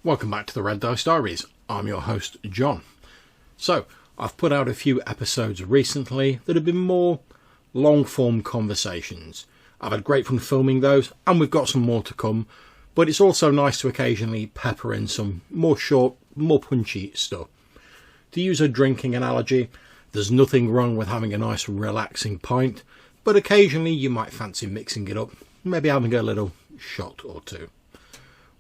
Welcome back to the Red Dice Diaries. I'm your host, John. So, I've put out a few episodes recently that have been more long-form conversations. I've had great fun filming those, and we've got some more to come, but it's also nice to occasionally pepper in some more short, more punchy stuff. To use a drinking analogy, there's nothing wrong with having a nice relaxing pint, but occasionally you might fancy mixing it up, maybe having a little shot or two.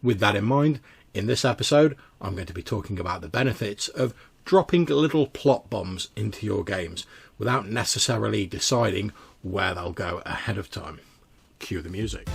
With that in mind, in this episode, I'm going to be talking about the benefits of dropping little plot bombs into your games without necessarily deciding where they'll go ahead of time. Cue the music.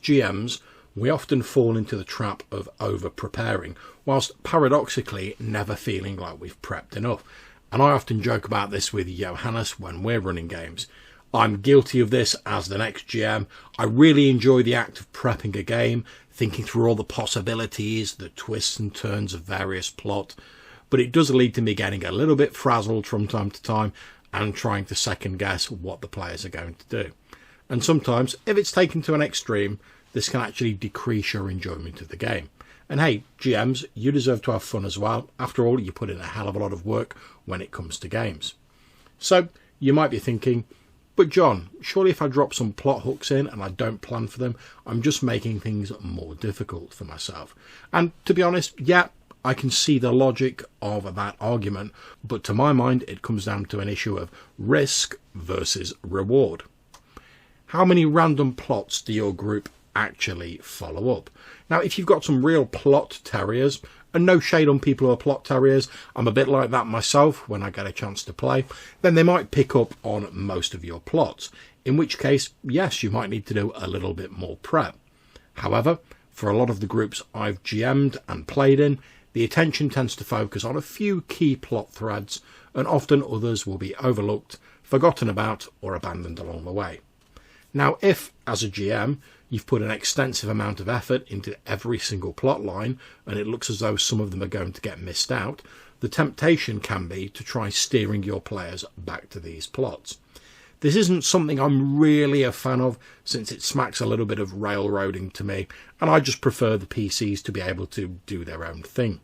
GMs, we often fall into the trap of over-preparing, whilst paradoxically never feeling like we've prepped enough. And I often joke about this with Johannes when we're running games. I'm guilty of this as the next GM. I really enjoy the act of prepping a game, thinking through all the possibilities, the twists and turns of various plot, but it does lead to me getting a little bit frazzled from time to time and trying to second guess what the players are going to do. And sometimes, if it's taken to an extreme, this can actually decrease your enjoyment of the game. And hey, GMs, you deserve to have fun as well. After all, you put in a hell of a lot of work when it comes to games. So, you might be thinking, but John, surely if I drop some plot hooks in and I don't plan for them, I'm just making things more difficult for myself. And to be honest, yeah, I can see the logic of that argument, but to my mind, it comes down to an issue of risk versus reward. How many random plots do your group actually follow up? Now, if you've got some real plot terriers, and no shade on people who are plot terriers, I'm a bit like that myself when I get a chance to play, then they might pick up on most of your plots, in which case, yes, you might need to do a little bit more prep. However, for a lot of the groups I've GM'd and played in, the attention tends to focus on a few key plot threads, and often others will be overlooked, forgotten about, or abandoned along the way. Now, if, as a GM, you've put an extensive amount of effort into every single plot line, and it looks as though some of them are going to get missed out, the temptation can be to try steering your players back to these plots. This isn't something I'm really a fan of, since it smacks a little bit of railroading to me, and I just prefer the PCs to be able to do their own thing.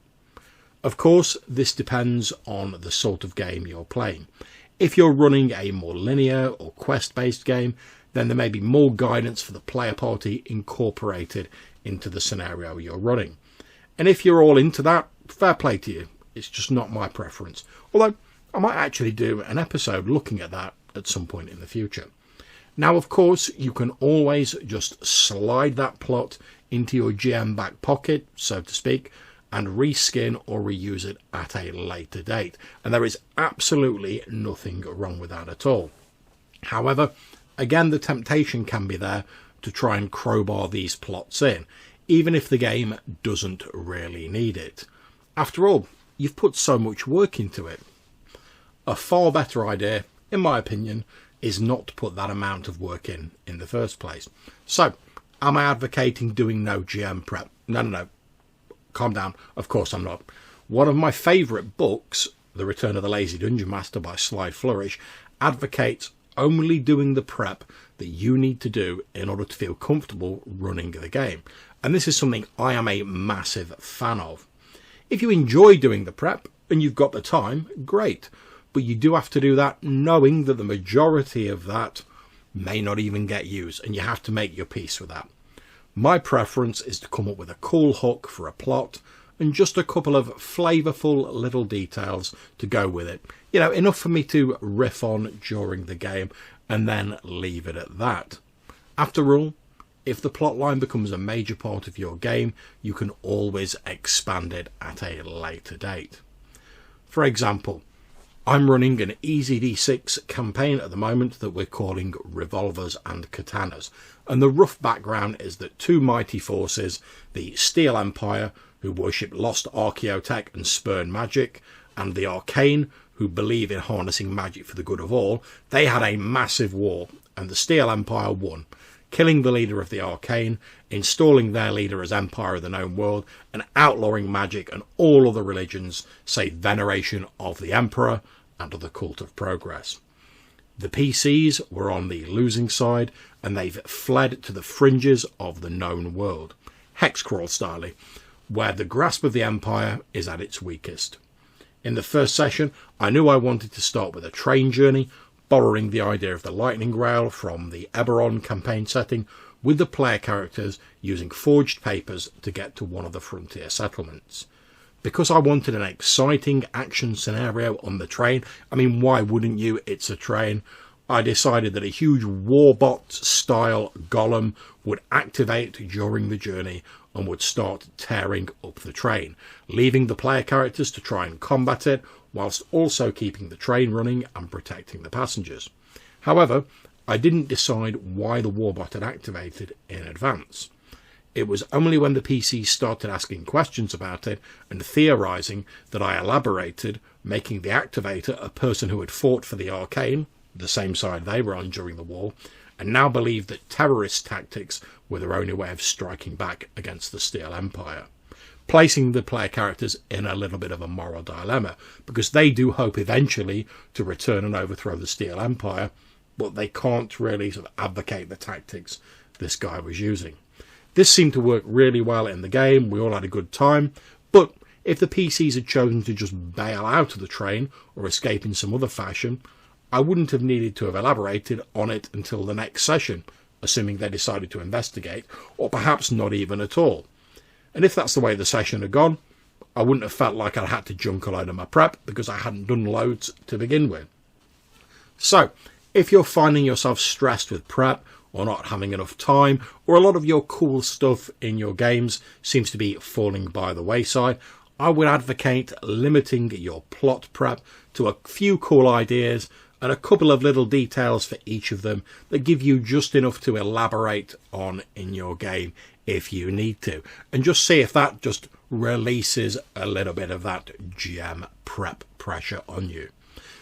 Of course, this depends on the sort of game you're playing. If you're running a more linear or quest-based game, then there may be more guidance for the player party incorporated into the scenario you're running. And if you're all into that, fair play to you. It's just not my preference. Although, I might actually do an episode looking at that at some point in the future. Now, of course, you can always just slide that plot into your GM back pocket, so to speak, and reskin or reuse it at a later date. And there is absolutely nothing wrong with that at all. However, again, the temptation can be there to try and crowbar these plots in, even if the game doesn't really need it. After all, you've put so much work into it. A far better idea, in my opinion, is not to put that amount of work in the first place. So, am I advocating doing no GM prep? No. Calm down. Of course I'm not. One of my favourite books, The Return of the Lazy Dungeon Master by Sly Flourish, advocates only doing the prep that you need to do in order to feel comfortable running the game. And this is something I am a massive fan of. If you enjoy doing the prep and you've got the time, great. But you do have to do that knowing that the majority of that may not even get used, and you have to make your peace with that. My preference is to come up with a cool hook for a plot and just a couple of flavourful little details to go with it. You know, enough for me to riff on during the game and then leave it at that. After all, if the plotline becomes a major part of your game, you can always expand it at a later date. For example, I'm running an EZD6 campaign at the moment that we're calling Revolvers and Katanas, and the rough background is that two mighty forces, the Steel Empire, who worship lost archaeotech and spurn magic, and the Arcane, who believe in harnessing magic for the good of all, they had a massive war, and the Steel Empire won, killing the leader of the Arcane, installing their leader as Empire of the Known World, and outlawing magic and all other religions save veneration of the Emperor and of the Cult of Progress. The PCs were on the losing side, and they've fled to the fringes of the known world, hexcrawl style, where the grasp of the Empire is at its weakest. In the first session, I knew I wanted to start with a train journey, borrowing the idea of the Lightning Rail from the Eberron campaign setting, with the player characters using forged papers to get to one of the frontier settlements. Because I wanted an exciting action scenario on the train, I mean, why wouldn't you? It's a train. I decided that a huge Warbot-style golem would activate during the journey and would start tearing up the train, leaving the player characters to try and combat it, whilst also keeping the train running and protecting the passengers. However, I didn't decide why the Warbot had activated in advance. It was only when the PCs started asking questions about it and theorising that I elaborated, making the activator a person who had fought for the Arcane, the same side they were on during the war, and now believed that terrorist tactics were their only way of striking back against the Steel Empire, placing the player characters in a little bit of a moral dilemma, because they do hope eventually to return and overthrow the Steel Empire, but they can't really sort of advocate the tactics this guy was using. This seemed to work really well in the game, we all had a good time, but if the PCs had chosen to just bail out of the train or escape in some other fashion, I wouldn't have needed to have elaborated on it until the next session, assuming they decided to investigate, or perhaps not even at all. And if that's the way the session had gone, I wouldn't have felt like I'd had to junk a load of my prep because I hadn't done loads to begin with. So, if you're finding yourself stressed with prep, or not having enough time, or a lot of your cool stuff in your games seems to be falling by the wayside, I would advocate limiting your plot prep to a few cool ideas and a couple of little details for each of them that give you just enough to elaborate on in your game if you need to. And just see if that just releases a little bit of that GM prep pressure on you.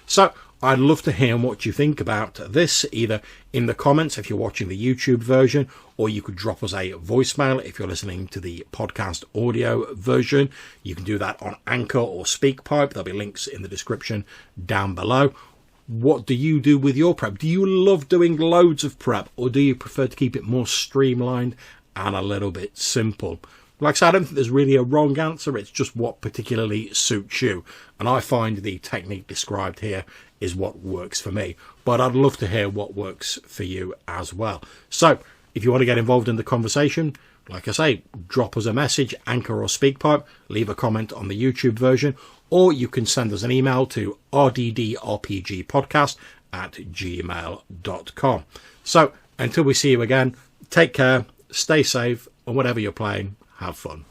So I'd love to hear what you think about this, either in the comments if you're watching the YouTube version, or you could drop us a voicemail if you're listening to the podcast audio version. You can do that on Anchor or SpeakPipe. There'll be links in the description down below. What do you do with your prep? Do you love doing loads of prep, or do you prefer to keep it more streamlined and a little bit simple? Like I said, I don't think there's really a wrong answer. It's just what particularly suits you. And I find the technique described here is what works for me. But I'd love to hear what works for you as well. So if you want to get involved in the conversation, like I say, drop us a message, Anchor or SpeakPipe, leave a comment on the YouTube version, or you can send us an email to rddrpgpodcast@gmail.com. So until we see you again, take care, stay safe, and whatever you're playing, have fun.